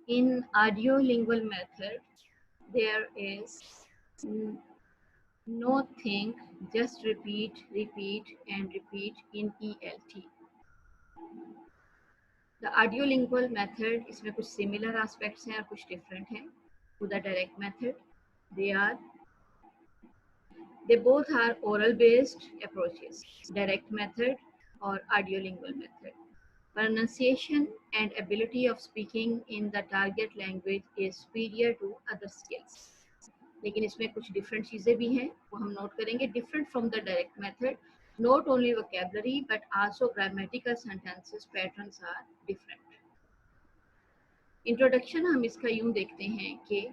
In audiolingual method, there is no think, just repeat, repeat and repeat in ELT. The audiolingual method, इसमें कुछ similar aspects हैं और कुछ different हैं to the direct method. They both are oral based approaches, direct method or audiolingual method. Pronunciation and ability of speaking in the target language is superior to other skills. लेकिन इसमें कुछ different चीज़ें भी हैं वो हम note करेंगे. Different from the direct method, not only vocabulary but also grammatical sentences patterns are different. Introduction हम इसका यूं देखते हैं कि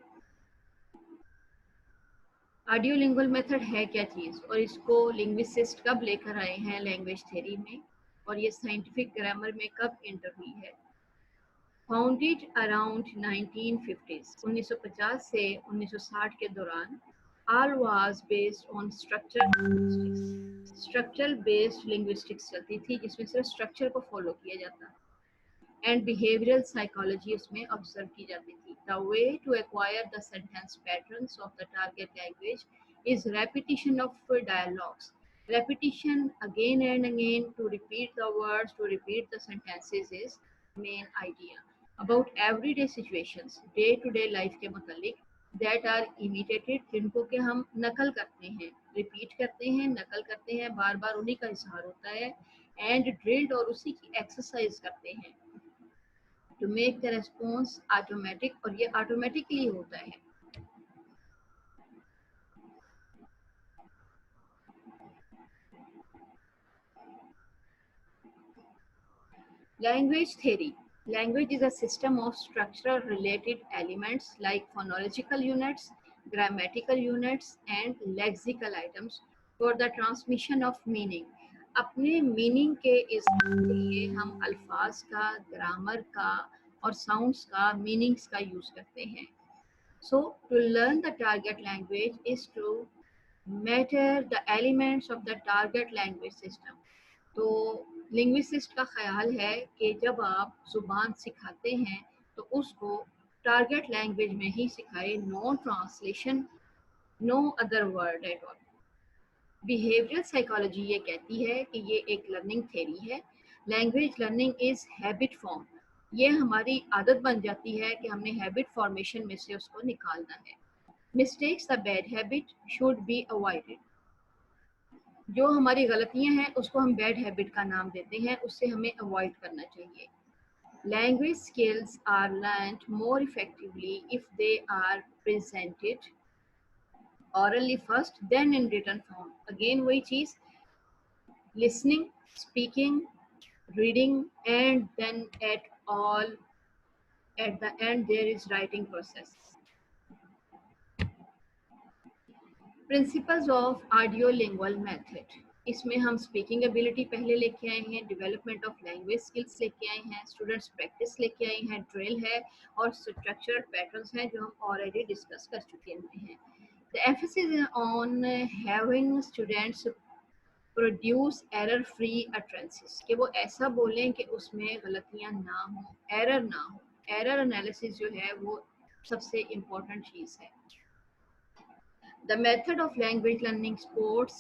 ऑडियोलिंगुअल मेथड है क्या चीज़ और इसको लिंग्विस्टिस्ट कब लेकर आए हैं लैंग्वेज थ्योरी में और ये साइंटिफिक ग्रामर में कब एंटर हुई है. फाउंडेड अराउंड 1950s, 1950 से 1960 के दौरान, all was based on structural based linguistics चलती थी जिसमें सिर्फ स्ट्रक्चर को फॉलो किया जाता एंड बिहेवियरल साइकोलॉजी उसमें ऑब्जर्व की जाती थी. The way to acquire the sentence patterns of the target language is repetition of dialogues. Repetition again and again to repeat the words, to repeat the sentences is main idea about everyday situations, day to day life के मुतालिक that are imitated, जिनको के हम नकल करते हैं, repeat करते हैं, नकल करते हैं, बार बार उन्हीं का इजहार होता है एंड ड्रिल्ड और उसी की एक्सरसाइज करते हैं to make the response automatic. और ये ऑटोमेटिकली होता है. Language theory. Language is a system of structural related elements like phonological units, grammatical units and lexical items for the transmission of meaning. अपने मीनिंग के इज़हार के लिए हम अल्फाज का, ग्रामर का और साउंड्स का, मीनिंग्स का यूज़ करते हैं. So to learn the target language is to matter the elements of the target language system. तो लिंग्विस्टिस्ट का ख्याल है कि जब आप ज़ुबान सिखाते हैं तो उसको टारगेट लैंग्वेज में ही सिखाए, no translation, no other word at all. Behavioural psychology ये कहती है कि ये एक लर्निंग थ्योरी है. Language learning is habit form. ये हमारी आदत बन जाती है कि हमने हैबिट फॉर्मेशन में से उसको निकालना है. Mistakes the bad habit should be avoided. जो हमारी गलतियां हैं उसको हम बैड हैबिट का नाम देते हैं, उससे हमें अवॉइड करना चाहिए. Language skills are learned more effectively if they are presented orally first then in written form. Again वही चीज, listening, speaking, reading and then at the end there is writing process. Principles of audiolingual method. इसमें हम speaking ability पहले लेके आए हैं, development of language skills लेके आए हैं, स्टूडेंट्स प्रैक्टिस लेके आए हैं, ड्रिल है और स्ट्रक्चरल पैटर्न्स हैं जो हम ऑलरेडी डिस्कस कर चुके हैं. The emphasis on having students produce error free utterances, कि वो ऐसा बोलें कि उसमें गलतियां ना हो, एरर ना हो. एरर एनालिसिस जो है वो सबसे इम्पोर्टेंट चीज़ है. The method of language learning supports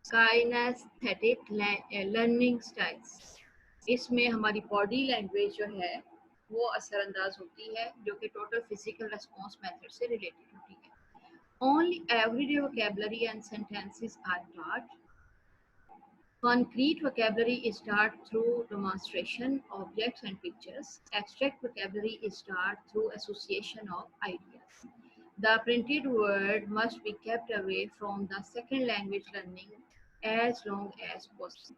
kinesthetic learning styles. इसमें हमारी बॉडी लैंग्वेज जो है वो असरअंदाज होती है जो कि टोटल फिजिकल रेस्पॉन्स मेथड से रिलेटेड होती है. Only everyday vocabulary and sentences are taught. Concrete vocabulary is taught through demonstration, objects and pictures. Abstract vocabulary is taught through association of ideas. The printed word must be kept away from the second language learning as long as possible.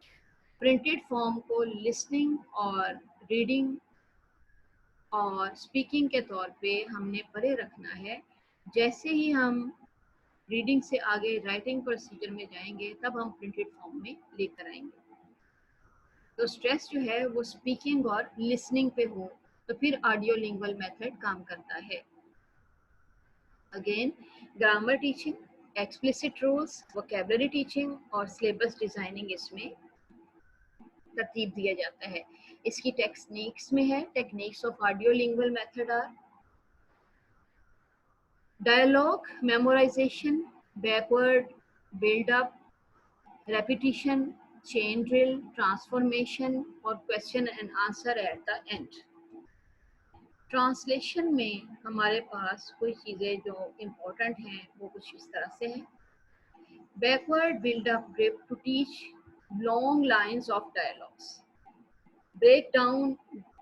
Printed form को listening और reading और speaking के तौर पे हमने परे रखना है. जैसे ही हम रीडिंग से आगे राइटिंग प्रोसीजर में जाएंगे तब हम प्रिंटेड फॉर्म में लेकर आएंगे. तो स्ट्रेस जो है वो स्पीकिंग और लिसनिंग पे हो तो फिर ऑडियो लिंगुअल मेथड काम करता है. Again grammar teaching, explicit rules, vocabulary teaching और सिलेबस डिजाइनिंग इसमें तरतीब दिया जाता है. इसकी टेक्निक्स में है, techniques of audio lingual method are dialogue, memorisation, backward build up, repetition, chain drill, transformation और question and answer at the end. Translation में हमारे पास कोई चीज़ें जो इम्पोर्टेंट हैं वो कुछ इस तरह से हैं। Backward build up grip to teach long lines of dialogues, break down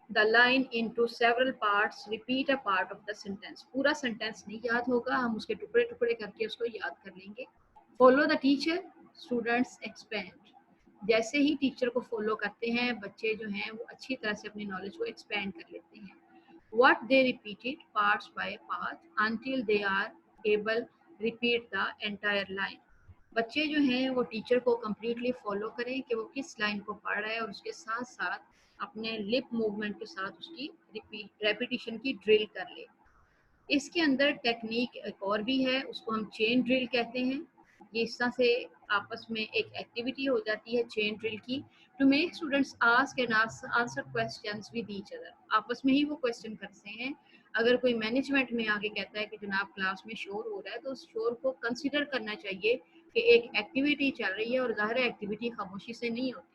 the line into several parts, repeat a part of the sentence। पूरा सेंटेंस नहीं याद होगा, हम उसके टुकड़े टुकड़े करके उसको याद कर लेंगे। Follow the teacher, students expand. जैसे ही टीचर को फॉलो करते हैं बच्चे जो हैं वो अच्छी तरह से अपनी नॉलेज को एक्सपेंड कर लेते हैं। what they repeated parts by part until they are able repeat the entire line। बच्चे जो हैं वो टीचर को कम्प्लीटली फॉलो करें कि वो किस लाइन को पढ़ रहा है और उसके साथ साथ अपने लिप मूवमेंट के साथ उसकी रेपिटिशन की ड्रिल कर ले। इसके अंदर टेक्निक एक और भी है, उसको हम चेन ड्रिल कहते हैं। ये इस तरह से आपस में एक एक्टिविटी हो जाती है चेन ड्रिल की, to make students ask and answer questions with each other. आपस में ही वो क्वेश्चन करते हैं। अगर कोई मैनेजमेंट में आके कहता है कि जनाब क्लास में शोर हो रहा है, तो उस शोर को कंसिडर करना चाहिए कि एक एक्टिविटी चल रही है और ज़ाहिर एक्टिविटी खामोशी से नहीं होती।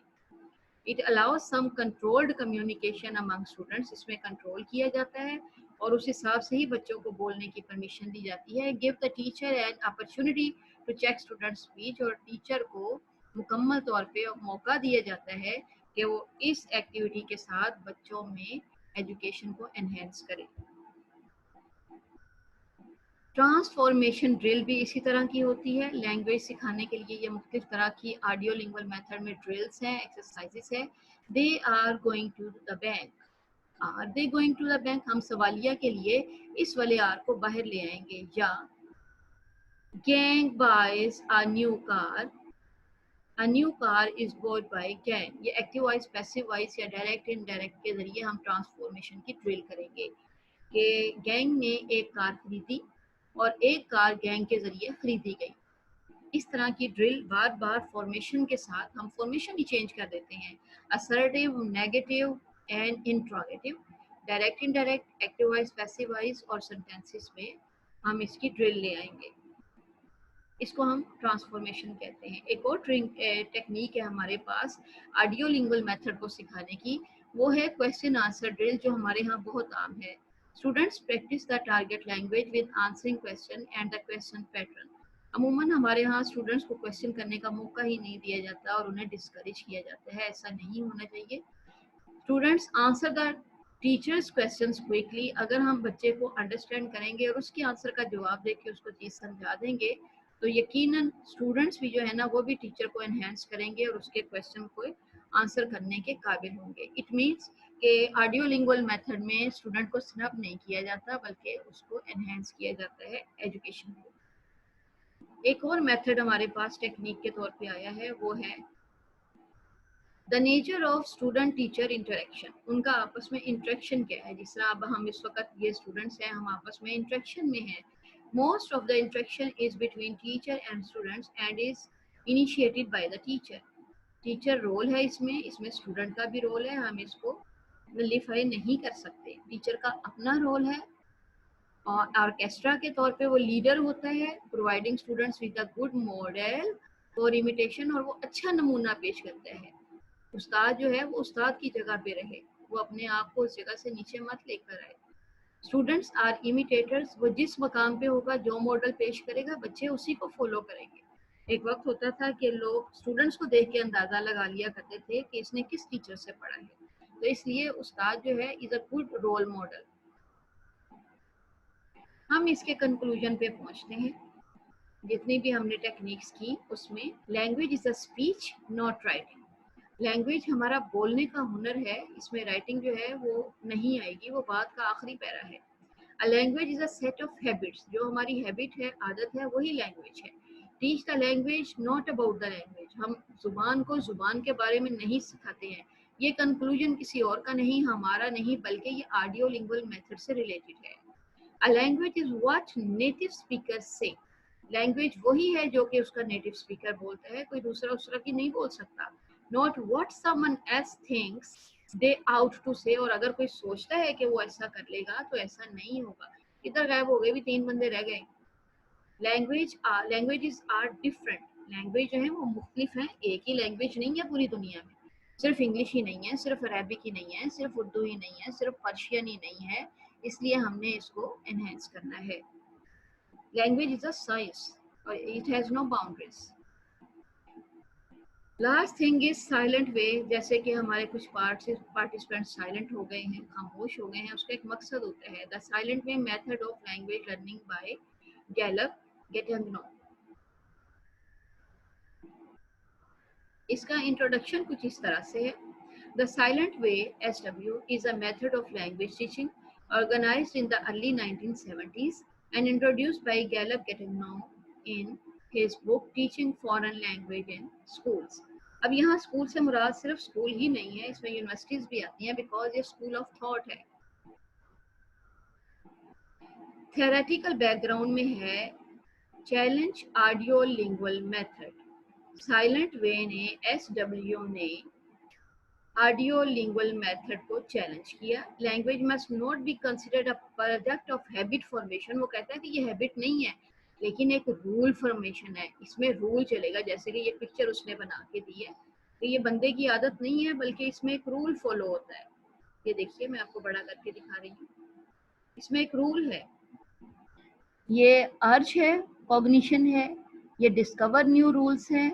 It allows some controlled communication among students, इसमें कंट्रोल किया जाता है और उस हिसाब से ही बच्चों को बोलने की परमिशन दी जाती है। Give the teacher an opportunity to check student speech, और टीचर को मुकम्मल तौर पे मौका दिया जाता है कि वो इस एक्टिविटी के साथ बच्चों में एजुकेशन को एनहेंस करे। ट्रांसफॉर्मेशन ड्रिल भी इसी तरह की होती है। लैंग्वेज सिखाने के लिए ये मुख्तलिफ तरह की ऑडियो लिंगुअल मेथड में ड्रिल्स हैं, एक्सरसाइजेस है। They are going to the bank, are they going to the bank, हम सवालिया के लिए इस वाले आर को बाहर ले आएंगे। या Gang buys a new car, a new car is bought by Gang. ये एक्टिव वॉइस, पैसिव वॉइस या डायरेक्ट इनडायरेक्ट के जरिए हम ट्रांसफॉर्मेशन की ड्रिल करेंगे कि गैंग ने एक कार खरीदी और एक कार गैंग के जरिए खरीदी गई। इस तरह की ड्रिल बार बार फॉर्मेशन के साथ हम फॉर्मेशन ही चेंज कर देते हैं। Assertive, negative and interrogative, direct indirect, active voice, passive voice और सेंटेंसेस में हम इसकी ड्रिल ले आएंगे। इसको हम ट्रांसफॉर्मेशन कहते हैं। एक और टेक्निक है हमारे पास ऑडियो लिंगुअल मेथड को सिखाने की, वो है क्वेश्चन आंसर ड्रिल, जो हमारे यहाँ बहुत आम है। Students practice the target language with answering question and the question pattern. अमूमन हमारे यहाँ स्टूडेंट्स को क्वेश्चन करने का मौका ही नहीं दिया जाता और उन्हें डिस्करेज किया जाता है, ऐसा नहीं होना चाहिए। Students answer the teachers questions quickly. अगर हम बच्चे को अंडरस्टैंड करेंगे और उसके आंसर का जवाब देके उसको चीज़ समझा देंगे तो यकीनन स्टूडेंट्स भी जो है ना वो भी टीचर को एनहेंस करेंगे और उसके क्वेश्चन को आंसर करने के काबिल होंगे। इट मीन्स कि ऑडियो लिंगुअल मेथड में स्टूडेंट को स्नब नहीं किया जाता बल्कि उसको एनहेंस किया जाता है एजुकेशन को। एक और मेथड हमारे पास टेक्निक के तौर पे आया है, वो है the nature of student teacher interaction. उनका आपस में इंटरेक्शन क्या है। जिस तरह अब हम इस वक्त ये स्टूडेंट्स हैं, हम आपस में इंटरेक्शन में हैं। Most of the interaction is between teacher and students and is initiated by the teacher. Teacher role है इसमें, इसमें स्टूडेंट का भी रोल है, हम इसको नलिफाई नहीं कर सकते। टीचर का अपना रोल है और ऑर्केस्ट्रा के तौर पे वो लीडर होता है, providing students with a good model for imitation, और वो अच्छा नमूना पेश करता है। उस्ताद जो है वो उस्ताद की जगह पे रहे, वो अपने आप को उस जगह से नीचे मत लेकर आए। स्टूडेंट्स आर इमिटेटर्स, वो जिस मकाम पे होगा, जो मॉडल पेश करेगा, बच्चे उसी को फॉलो करेंगे। एक वक्त होता था कि लोग स्टूडेंट्स को देख के अंदाजा लगा लिया करते थे कि इसने किस टीचर से पढ़ा है, तो इसलिए उस्ताद जो है is a good role model. हम इसके कंक्लूजन पे पहुंचते हैं। जितनी भी हमने टेक्निक्स की उसमें language is a speech not writing. Language हमारा बोलने का हुनर है, इसमें राइटिंग जो है वो नहीं आएगी, वो बात का आखिरी पैरा है। A language is a set of habits, जो हमारी हैबिट है, आदत है, वही लैंग्वेज है। Teach the language not about the language, हम जुबान को जुबान के बारे में नहीं सिखाते हैं। ये कंक्लूजन किसी और का नहीं, हमारा नहीं, बल्कि ये ऑडियो लिंगुअल मेथड से रिलेटेड है। A language is what native speaker से, लैंग्वेज वही है जो कि उसका नेटिव स्पीकर बोलता है, कोई दूसरा उस तरह की नहीं बोल सकता। Not what someone else thinks, they ought to say, और अगर कोई सोचता है कि वो ऐसा कर लेगा तो ऐसा नहीं होगा। इधर गायब हो गए, भी 3 बंदे रह गए। Languages are different. लैंग्वेज जो है वो मुख्तलिफ है, एक ही लैंग्वेज नहीं है पूरी दुनिया में। सिर्फ इंग्लिश ही नहीं है, सिर्फ अरेबिक ही नहीं है, सिर्फ उर्दू ही नहीं है, सिर्फ पर्शियन ही नहीं है। इसलिए हमने इसको एनहेंस करना है। लैंग्वेज इज अ साइंस और it has no boundaries. Last thing is silent way. जैसे कि हमारे कुछ पार्टिसिपेंट साइलेंट हो गए हैं, खामोश हो गए हैं, उसका एक मकसद होता है। The silent way method of language learning by Caleb Gattegno. इसका इंट्रोडक्शन कुछ इस तरह से है। The silent way SW is a method of language teaching organized in the early 1970s and introduced by Gallup Gettignon in his book Teaching Foreign Language in Schools. अब यहाँ school से मुराद सिर्फ स्कूल ही नहीं है, इसमें यूनिवर्सिटीज भी आती हैं, बिकॉज ये स्कूल ऑफ थॉट है। थ्योरेटिकल बैकग्राउंड में है challenge audio lingual method. Silent way ने SW ने ऑडियो लिंगुअल मेथड को चैलेंज किया। Language must not be considered a product of habit formation. वो कहता है कि ये हैबिट नहीं है, लेकिन एक रूल फॉर्मेशन है। इसमें रूल चलेगा, जैसे कि ये पिक्चर उसने बना के दी है, तो ये बंदे की आदत नहीं है, बल्कि इसमें एक रूल फॉलो होता है। ये देखिए, मैं आपको बड़ा करके दिखा रही हूँ। इसमें एक रूल है, ये अर्ज है, कॉग्निशन है, ये डिस्कवर न्यू रूल्स है,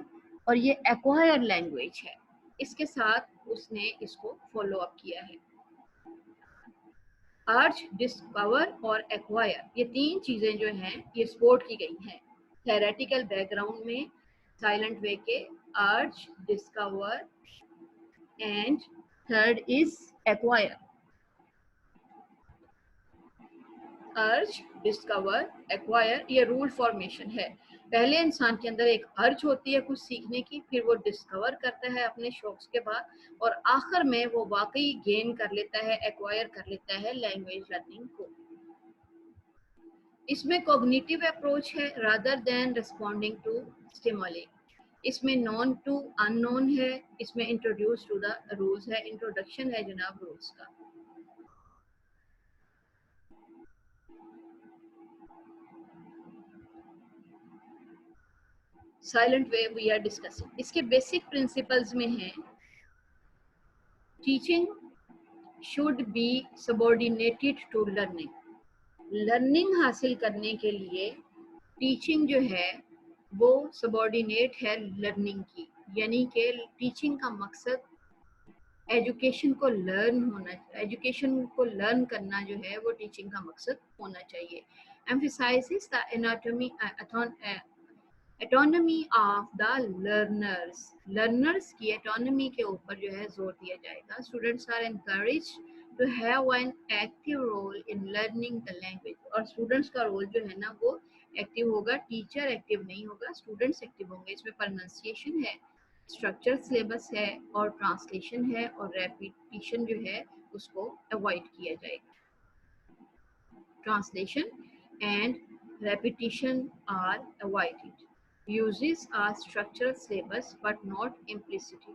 और ये एक्वायर लैंग्वेज है। इसके साथ उसने इसको फॉलो अप किया है। अर्ज, डिस्कवर और एक्वायर, ये 3 चीजें जो हैं ये सपोर्ट की गई हैं थ्योरेटिकल बैकग्राउंड में साइलेंट वे के। अर्ज, discover and third is acquire. अर्ज, डिस्कवर, एक्वायर, ये रूल फॉर्मेशन है। पहले इंसान के अंदर एक अर्ज होती है कुछ सीखने की, फिर वो डिस्कवर करता है अपने शौक के बाद, और आखिर में वो वाकई गेन कर लेता है, एक्वायर कर लेता है लैंग्वेज लर्निंग को। इसमें कॉग्निटिव अप्रोच है rather than responding to stimuli. इसमें नॉन टू अननोन है। इसमें इंट्रोड्यूस टू द रूल्स है, इंट्रोडक्शन है जनाब रूल्स का। Silent way we are discussing. इसके बेसिक प्रिंसिपल्स में है teaching should be subordinated to learning. Learning हासिल करने के लिए टीचिंग जो है वो सबॉर्डिनेट है लर्निंग की, यानी कि टीचिंग का मकसद एजुकेशन को लर्न होना, एजुकेशन को लर्न करना जो है वो टीचिंग का मकसद होना चाहिए। Emphasises the autonomy of the learners. Learners की एटोनमी के ऊपर जो है जोर दिया जाएगा। Students are encouraged to have an active role in learning the language. और स्टूडेंट्स का रोल जो है ना वो एक्टिव होगा, टीचर एक्टिव नहीं होगा, स्टूडेंट्स एक्टिव होंगे। इसमें प्रोनाउंसिएशन है, स्ट्रक्चर सिलेबस है, और ट्रांसलेशन है, और रेपिटिशन जो है उसको अवॉइड किया जाएगा। Translation and repetition are avoided. Uses are structural syllabus but not implicitly.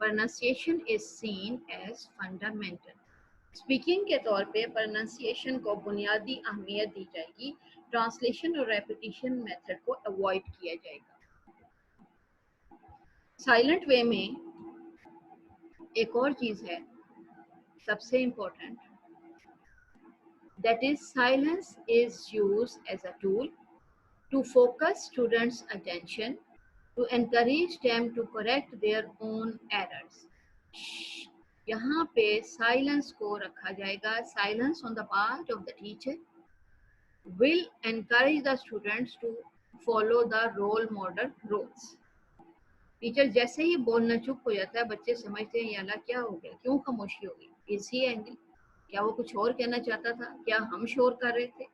Pronunciation is seen as fundamental. Speaking के तौर पे प्रोनाउंसिएशन को बुनियादी अहमियत दी जाएगी, ट्रांसलेशन और रेपिटिशन मेथड को अवॉइड किया जाएगा। साइलेंट वे में एक और चीज है सबसे important, that is silence is used as a tool to focus students' attention, to encourage them to correct their own errors. यहाँ पे साइलेंस को रखा जाएगा। Silence on the part of the teacher will encourage the students to follow the role model roles. Teacher जैसे ही बोलना चुप हो जाता है, बच्चे समझते हैं याला क्या हो गया, क्यों खामोशी हो गई, इसी एंगल, क्या वो कुछ और कहना चाहता था, क्या हम शोर कर रहे थे,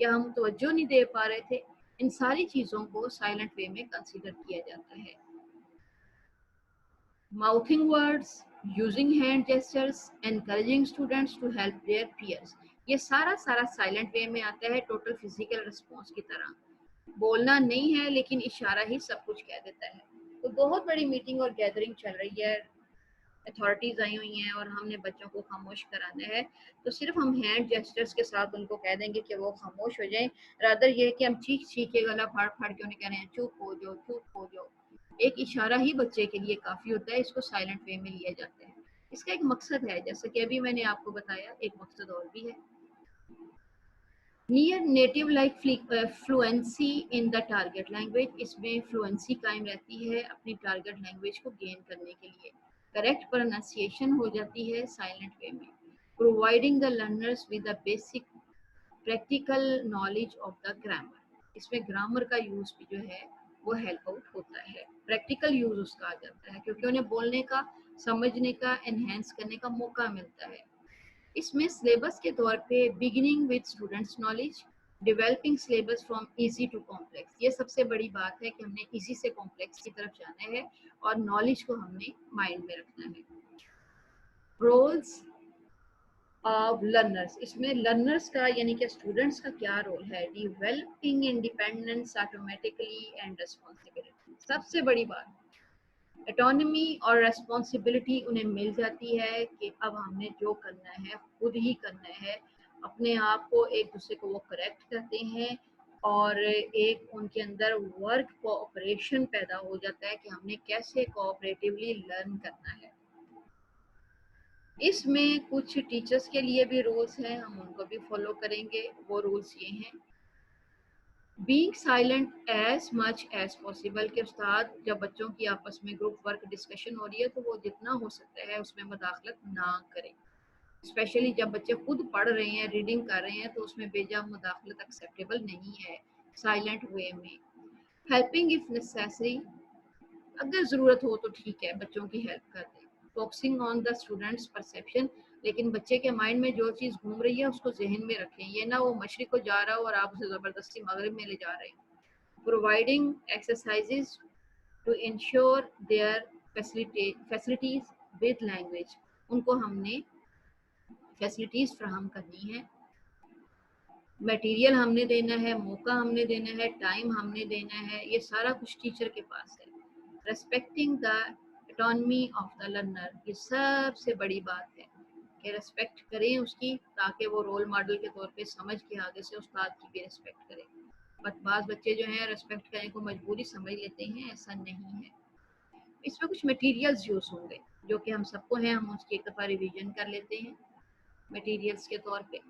क्या हम तवज्जो नहीं दे पा रहे थे। इन सारी चीजों को साइलेंट वे में कंसीडर किया जाता है। Mouthing words, using hand gestures, encouraging students to help their peers, ये सारा साइलेंट वे में आता है, टोटल फिजिकल रिस्पॉन्स की तरह। बोलना नहीं है लेकिन इशारा ही सब कुछ कह देता है। तो बहुत बड़ी मीटिंग और गैदरिंग चल रही है अथॉरिटीज आई हुई हैं और हमने बच्चों को खामोश कराना है, तो सिर्फ हम हैंड जेस्टर्स के साथ उनको कह देंगे कि वो खामोश हो जाएं। रादर ये है कि हम चीख चीख के गला फाड़ फाड़ के उन्हें कह रहे हैं चुप हो जाओ, चुप हो जाओ। एक इशारा ही बच्चे के लिए काफी होता है, इसको साइलेंट वे में लिया जाता है। इसका एक मकसद है, जैसा कि अभी मैंने आपको बताया, एक मकसद और भी है। Near native like fluency in the target language, इसमें फ्लुएंसी कायम रहती है अपनी टारगेट लैंग्वेज को गेन करने के लिए। करेक्ट प्रोनाउंसिएशन हो जाती है साइलेंट वे में। Providing the learners with the basic practical knowledge of the grammar, इसमें ग्रामर का यूज भी जो है वो हेल्प आउट होता है। प्रैक्टिकल यूज उसका आ जाता है क्योंकि उन्हें बोलने का, समझने का, एनहेंस करने का मौका मिलता है। इसमें सिलेबस के तौर पे beginning with students knowledge, developing syllabus from easy to complex, ये सबसे बड़ी बात है कि हमने इजी से कॉम्प्लेक्स की तरफ जाना है और नॉलेज को हमने माइंड में रखना है। रोल्स ऑफ लर्नर्स, इसमें लर्नर्स का यानी कि स्टूडेंट्स का क्या रोल है। Developing independence automatically and responsibility, सबसे बड़ी बात ऑटोनॉमी और रेस्पॉन्सिबिलिटी उन्हें मिल जाती है कि अब हमने जो करना है खुद ही करना है। अपने आप को एक दूसरे को वो करेक्ट करते हैं और एक उनके अंदर वर्क कोऑपरेशन पैदा हो जाता है कि हमने कैसे कोऑपरेटिवली लर्न करना है। इसमें कुछ टीचर्स के लिए भी रूल्स हैं, हम उनको भी फॉलो करेंगे। वो रूल्स ये हैं, being silent as much as possible, के उस्ताद जब बच्चों की आपस में ग्रुप वर्क डिस्कशन हो रही है तो वो जितना हो सकता है उसमें मुदाखलत ना करें। स्पेशली जब बच्चे खुद पढ़ रहे हैं, रीडिंग कर रहे हैं, तो उसमें बेजा मुदाखलत एक्सेप्टेबल नहीं है। साइलेंट वे में हेल्पिंग इफ नेसेसरी, अगर ज़रूरत हो तो ठीक है बच्चों की हेल्प कर दें। Focusing on the students perception, लेकिन बच्चे के माइंड में जो चीज़ घूम रही है उसको जहन में रखें, ये ना वो मशरिक को जा रहा हो और आप उसे ज़बरदस्ती मगरिब में ले जा रहे हैं। Providing exercises to ensure their facilities with language, उनको हमने फैसिलिटीज़ फ्राहम करनी है। मटेरियल हमने देना है, मौका हमने देना है, टाइम हमने देना है, ये सारा कुछ टीचर के पास है। Respecting the autonomy of the learner, ये सबसे बड़ी बात है कि रेस्पेक्ट करें उसकी, ताकि वो रोल मॉडल के तौर पे समझ के आगे से उस्ताद की भी रेस्पेक्ट करें। बट बाज़ बच्चे जो हैं रेस्पेक्ट करने को मजबूरी समझ लेते हैं, ऐसा नहीं है। इसमें कुछ मटेरियल्स यूज होंगे जो कि हम सबको हैं, हम उसकी एक दफ़ा रिवीजन कर लेते हैं। मटेरियल्स के तौर पे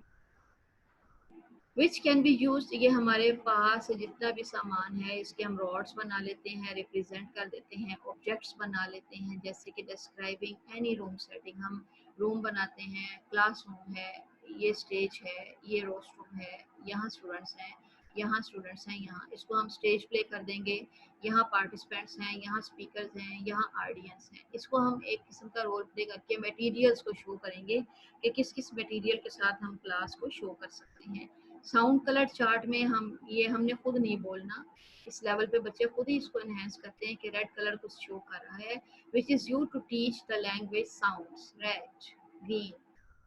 विच कैन बी यूज, ये हमारे पास जितना भी सामान है इसके हम रॉड्स बना लेते हैं, रिप्रेजेंट कर देते हैं, ऑब्जेक्ट्स बना लेते हैं, जैसे कि डिस्क्राइबिंग एनी रूम सेटिंग, हम रूम बनाते हैं, क्लासरूम है, ये स्टेज है, ये रोस्टरूम है, यहाँ स्टूडेंट्स हैं, यहाँ स्टूडेंट्स हैं, यहाँ इसको हम स्टेज प्ले कर देंगे, यहाँ पार्टिसिपेंट्स हैं, यहाँ स्पीकर्स हैं, यहाँ ऑडियंस हैं। इसको हम एक किस्म का रोल प्ले करके मटेरियल्स को शो करेंगे कि किस किस मटेरियल के साथ हम क्लास को शो कर सकते हैं। साउंड कलर चार्ट में हम ये हमने खुद नहीं बोलना, इस लेवल पे बच्चे खुद ही इसको एनहेंस करते हैं कि रेड कलर कुछ शो कर रहा है, which is you to teach the language sounds red green,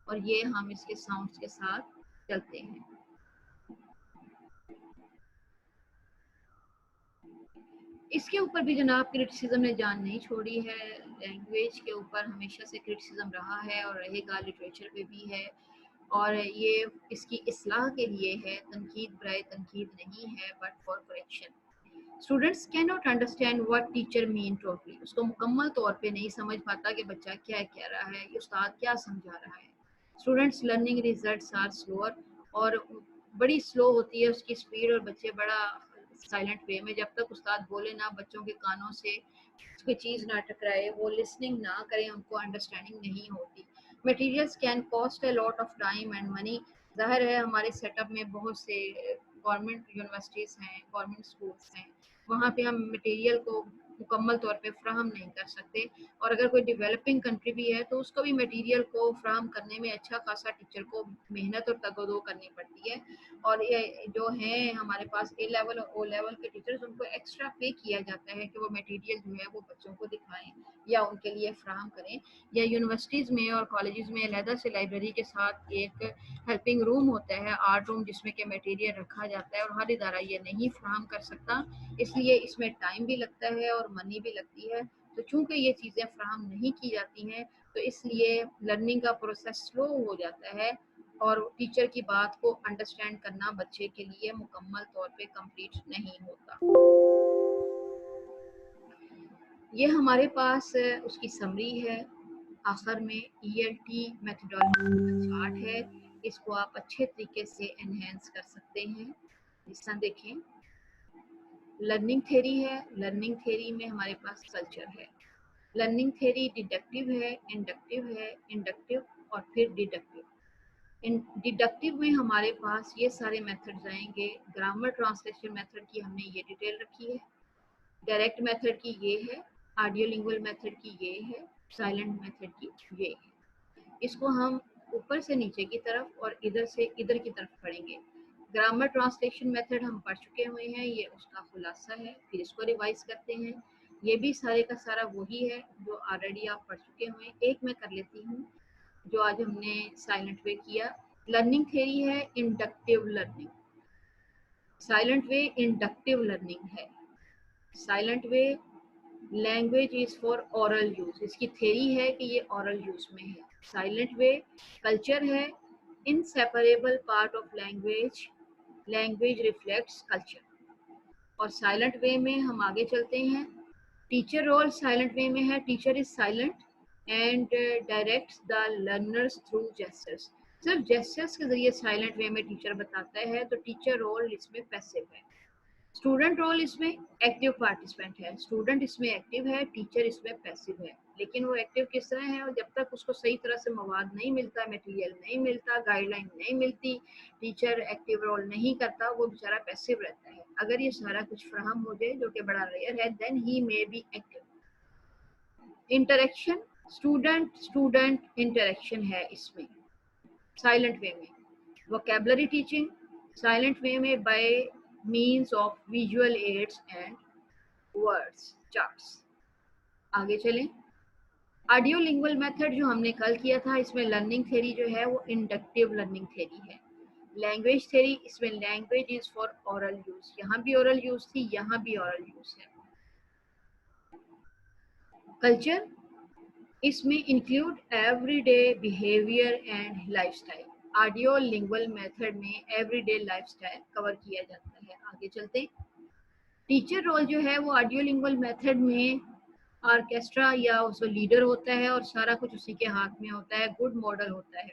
और ये हम इसके साउंड्स के साथ चलते हैं। इसके ऊपर भी जनाब क्रिटिसिज्म ने जान नहीं छोड़ी है। लैंग्वेज के ऊपर हमेशा से क्रिटिसिज्म रहा है और रहेगा, लिटरेचर पे भी है, और ये इसकी इस्लाह के लिए है, तनकीद बराए तनकीद नहीं है but for correction. Students can not understand what teacher mean totally, उसको मुकम्मल तौर पे नहीं समझ पाता कि बच्चा क्या कह रहा है, ये उस्ताद क्या समझा रहा है। Students learning results are slower, और बड़ी स्लो होती है उसकी स्पीड, और बच्चे बड़ा साइलेंट वे में, जब तक उस्ताद बोले ना बच्चों के कानों से कोई चीज़ ना टकराए, वो लिसनिंग ना करें, उनको अंडरस्टैंडिंग नहीं होती। Materials can cost a lot of time and money, ज़ाहिर है हमारे सेटअप में बहुत से गवर्नमेंट यूनिवर्सिटीज़ हैं, गवर्नमेंट स्कूल्स हैं, वहाँ पे हम मटेरियल को मुकम्मल तौर पे फ्राहम नहीं कर सकते, और अगर कोई डेवलपिंग कंट्री भी है तो उसको भी मटेरियल को फ्राहम करने में अच्छा खासा टीचर को मेहनत और तगदो करनी पड़ती है। और ये जो हैं हमारे पास ए लेवल और ओ लेवल के टीचर्स, उनको एक्स्ट्रा पे किया जाता है कि वो मटेरियल जो है वो बच्चों को दिखाएं या उनके लिए फ्राहम करें। या यूनिवर्सिटीज़ में और कॉलेजेस में अलहदा से लाइब्रेरी के साथ एक हेल्पिंग रूम होता है, आर्ट रूम, जिसमें कि मटेरियल रखा जाता है, और हर इदारा ये नहीं फ्राहम कर सकता, इसलिए इसमें टाइम भी लगता है और मनी भी लगती है। तो चूंकि ये चीज़ें फ्राहम नहीं की जाती हैं तो इसलिए लर्निंग का प्रोसेस स्लो हो जाता है और टीचर की बात को अंडरस्टैंड करना बच्चे के लिए मुकम्मल तौर पे कंप्लीट नहीं होता। ये हमारे पास उसकी समरी है। आखिर में ELT मेथडोलॉजी का चार्ट है, इसको आप अच्छे तरीके से एनहेंस कर सकते हैं। जिस तरह देखें, लर्निंग थ्योरी है, लर्निंग थ्योरी में हमारे पास कल्चर है। लर्निंग थ्योरी डिडक्टिव है, इंडक्टिव और फिर डिडक्टिव। इन डिडक्टिव में हमारे पास ये सारे मेथड्स आएंगे। ग्रामर ट्रांसलेशन मेथड की हमने ये डिटेल रखी है, डायरेक्ट मेथड की ये है, ऑडियोलिंगुअल मेथड की ये है, साइलेंट मेथड की ये है। इसको हम ऊपर से नीचे की तरफ और इधर से इधर की तरफ पढ़ेंगे। ग्रामर ट्रांसलेशन मेथड हम पढ़ चुके हुए हैं, ये उसका खुलासा है, फिर इसको रिवाइज करते हैं। ये भी सारे का सारा वही है जो ऑलरेडी आप पढ़ चुके हुए हैं। एक मैं कर लेती हूँ जो आज हमने साइलेंट वे किया। लर्निंग थ्योरी है इंडक्टिव लर्निंग, साइलेंट वे इंडक्टिव लर्निंग है। Silent way language is for oral use, इसकी थ्योरी है कि ये ओरल यूज में है। साइलेंट वे कल्चर है, inseparable part of language, language reflects culture. और साइलेंट वे में हम आगे चलते हैं। टीचर रोल साइलेंट वे में है, teacher is silent and directs the learners through gestures. सिर्फ जेस्चर्स के जरिए साइलेंट वे में टीचर बताता है, तो टीचर रोल इसमें पैसिव है। स्टूडेंट रोल इसमें एक्टिव पार्टिसिपेंट है, स्टूडेंट इसमें एक्टिव है, टीचर इसमें पैसिव है। लेकिन वो एक्टिव किस तरह है, और जब तक उसको सही तरह से मवाद नहीं मिलता, मटेरियल नहीं मिलता, गाइडलाइन नहीं मिलती, टीचर एक्टिव रोल नहीं करता, वो बेचारा पैसिव रहता है। अगर ये सारा कुछ फ्राहम हो जाए, जो कि बड़ा रेयर है, then he may be active. Interaction, student student interaction है इसमें साइलेंट वे में। वोकैबुलरी टीचिंग साइलेंट वे में bye means of visual aids and words charts. आगे चलें। ऑडियो लिंगुअल मेथड जो हमने कल किया था, इसमें लर्निंग थ्योरी जो है वो इंडक्टिव लर्निंग थ्योरी है। लैंग्वेज थ्योरी, इसमें language is for oral use, यहाँ भी ओरल यूज थी, यहाँ भी ओरल यूज है। कल्चर, इसमें include everyday behaviour and lifestyle. Audio lingual method में एवरीडे लाइफस्टाइल कवर किया जाता है। आगे चलते हैं। टीचर रोल जो है वो ऑडियो लिंगुअल मेथड में ऑर्केस्ट्रा या उसका लीडर होता है और सारा कुछ उसी के हाथ में होता है, गुड मॉडल होता है।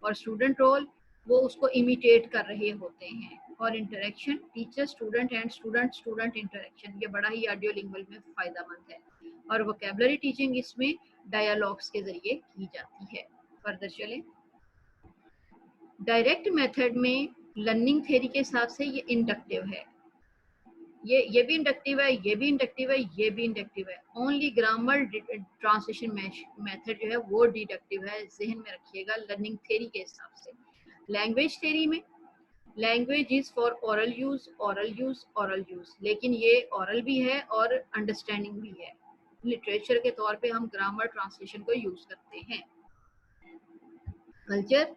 और स्टूडेंट रोल, वो उसको इमिटेट कर रहे होते हैं। और interaction, teacher student and student student interaction, ये बड़ा ही ऑडियो लिंगुअल में फायदेमंद है। और वोकैबुलरी टीचिंग इसमें डायलॉग्स के जरिए की जाती है। फर्दर चलें। डायरेक्ट मेथड में लर्निंग थ्योरी के हिसाब से ये इंडक्टिव है, ये भी इंडक्टिव है, ये भी इंडक्टिव है, ये भी इंडक्टिव है। ओनली ग्रामर ट्रांसलेशन मेथड जो है वो डिडक्टिव है, जहन में रखिएगा लर्निंग थ्योरी के हिसाब से। लैंग्वेज थ्योरी में language is for oral use, oral use, oral use, लेकिन ये ओरल भी है और अंडरस्टैंडिंग भी है। लिटरेचर के तौर पे हम ग्रामर ट्रांसलेशन को यूज करते हैं। Culture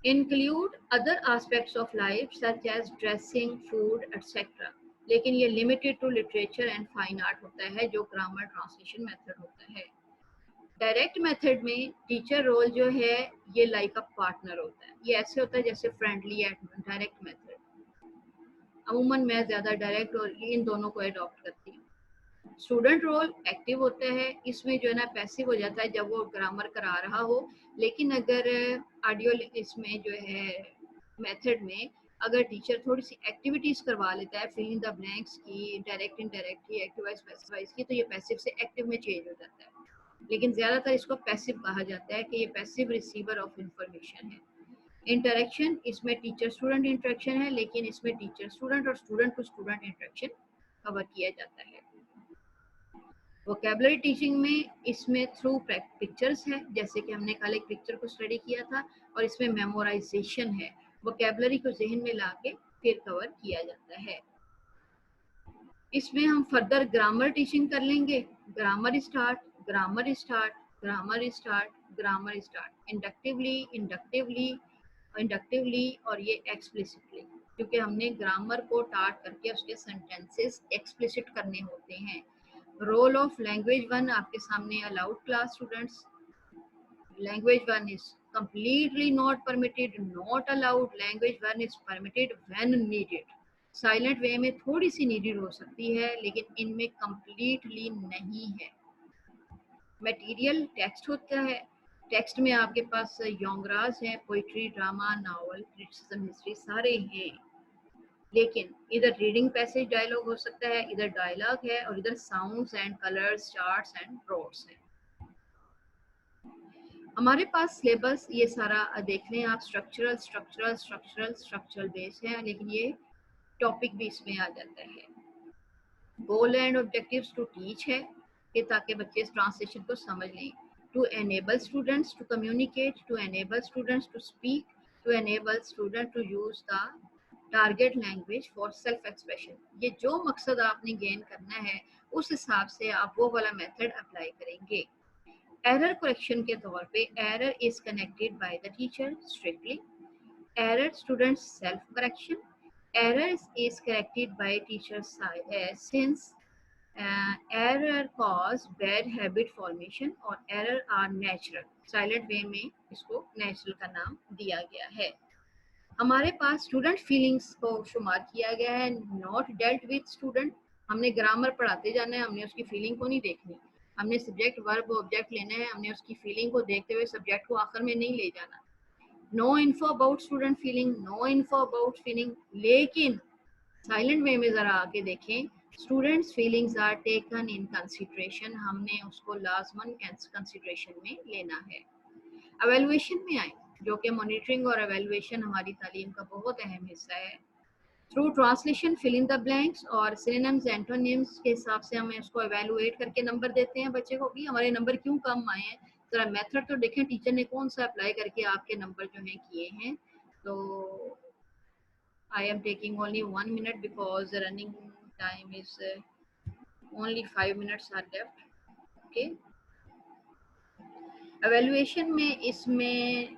include other aspects of life such as dressing, food, etc. लेकिन ये limited to literature and fine art होता है, जो grammar translation method होता है। डायरेक्ट मेथड में टीचर रोल जो है ये लाइक अ पार्टनर होता है, ये ऐसे होता है जैसे फ्रेंडली डायरेक्ट मेथड। अमूमन मैं ज़्यादा डायरेक्ट और इन दोनों को अडॉप्ट करती हूँ। स्टूडेंट रोल एक्टिव होता है, इसमें जो है ना पैसिव हो जाता है जब वो ग्रामर करा रहा हो। लेकिन अगर ऑडियो इसमें जो है मेथड में अगर टीचर थोड़ी सी एक्टिविटीज करवा लेता है, फिलिंग द ब्लैंक्स की, डायरेक्ट इनडायरेक्ट की, एक्टिवाइज पैसिवाइज की, तो ये पैसिव से एक्टिव में चेंज हो जाता है। लेकिन ज्यादातर इसको पैसिव कहा जाता है कि ये पैसिव रिसीवर ऑफ इंफॉर्मेशन है। इंटरेक्शन, इसमें टीचर स्टूडेंट इंटरेक्शन है, लेकिन इसमें टीचर स्टूडेंट और student to student interaction cover किया जाता है। वोकैबुलरी टीचिंग में इसमें थ्रू पिक्चर्स है, जैसे कि हमने कल एक पिक्चर को स्टडी किया था, और इसमें मेमोराइजेशन है, वोकैबुलरी को जहन में लाके फिर कवर किया जाता है। इसमें हम फर्दर ग्रामर टीचिंग कर लेंगे। Grammar start, grammar start, grammar start, grammar start, inductively, inductively, inductively और ये एक्सप्लिसिटली, क्योंकि हमने ग्रामर को टार्ट करके उसके सेंटेंसेस एक्सप्लिसिट करने होते हैं। रोल ऑफ लैंग्वेज वन आपके सामने, allowed class students, language one is completely not permitted, not allowed, language one is permitted when needed. Silent way में थोड़ी सी नीडेड हो सकती है लेकिन इनमें कंप्लीटली नहीं है। मटेरियल टेक्स्ट होता है, टेक्स्ट में आपके पास योंगराज है, poetry, drama, novel, criticism, history सारे हैं, लेकिन इधर रीडिंग पैसेज डायलॉग हो सकता है, इधर डायलॉग है और इधर sounds and colours, charts and props है। हमारे पास सिलेबस ये सारा देख लें आप, structural structural structural structural base है, लेकिन ये टॉपिक भी इसमें आ जाता है। Goal and objectives to teach है कि ताकि बच्चे इस ट्रांसलेशन को समझ लें, to enable students to communicate, to enable students to speak, to enable student to use the target language for self expression. ये जो मकसद आपने गेन करना है उस हिसाब से आप वो वाला मेथड अप्लाई करेंगे। एरर करेक्शन के तौर पे error is connected by the teacher strictly, error student self correction, error is corrected bye teacher since error cause bad habit formation और error are natural. Silent way में इसको natural का नाम दिया गया है। हमारे पास स्टूडेंट फीलिंग्स को शुमार किया गया है, नॉट डेल्ट विद स्टूडेंट। हमने ग्रामर पढ़ाते जाना है, हमने उसकी फीलिंग को नहीं देखनी, हमने सब्जेक्ट वर्ब ऑब्जेक्ट लेना है, हमने उसकी फीलिंग को देखते हुए सब्जेक्ट को आखिर में नहीं ले जाना। No info about student feeling, no info about feeling, लेकिन साइलेंट वे में जरा आके देखें, students feelings are taken in consideration, हमने उसको लाजमन कंसिडरेशन में लेना है। एवेल्युएशन में आए, जो कि मॉनिटरिंग और एवेल्युएशन हमारी तालीम का बहुत अहम हिस्सा है। Through translation fill in the blanks और सिनोनिम्स एंटोनिम्स के हिसाब से हमें उसको एवेलुएट करके नंबर देते हैं बच्चे को, भी हमारे नंबर क्यों कम आए हैं, जरा मेथड तो देखें टीचर ने कौन सा अप्लाई करके आपके नंबर जो हैं किए हैं। तो I am taking only 1 minute because running time is only 5 minutes are left. Okay, evaluation में इसमें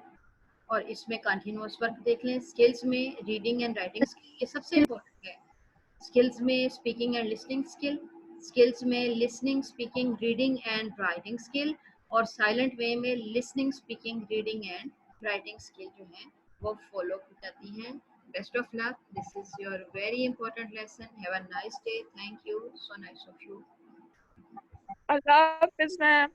और इसमें कंटिन्यूअस वर्क देख लें। स्किल्स में रीडिंग एंड राइटिंग स्किल ये सबसे इम्पोर्टेंट है। स्किल्स में speaking and listening skill, skills में listening, speaking, reading and writing skill, और साइलेंट वे में listening, speaking, reading and writing skill जो है वो फॉलो की जाती हैं। Best of luck, this is your very important lesson. Have a nice day, thank you, so nice of you. Allah हाफिज़ ma'am.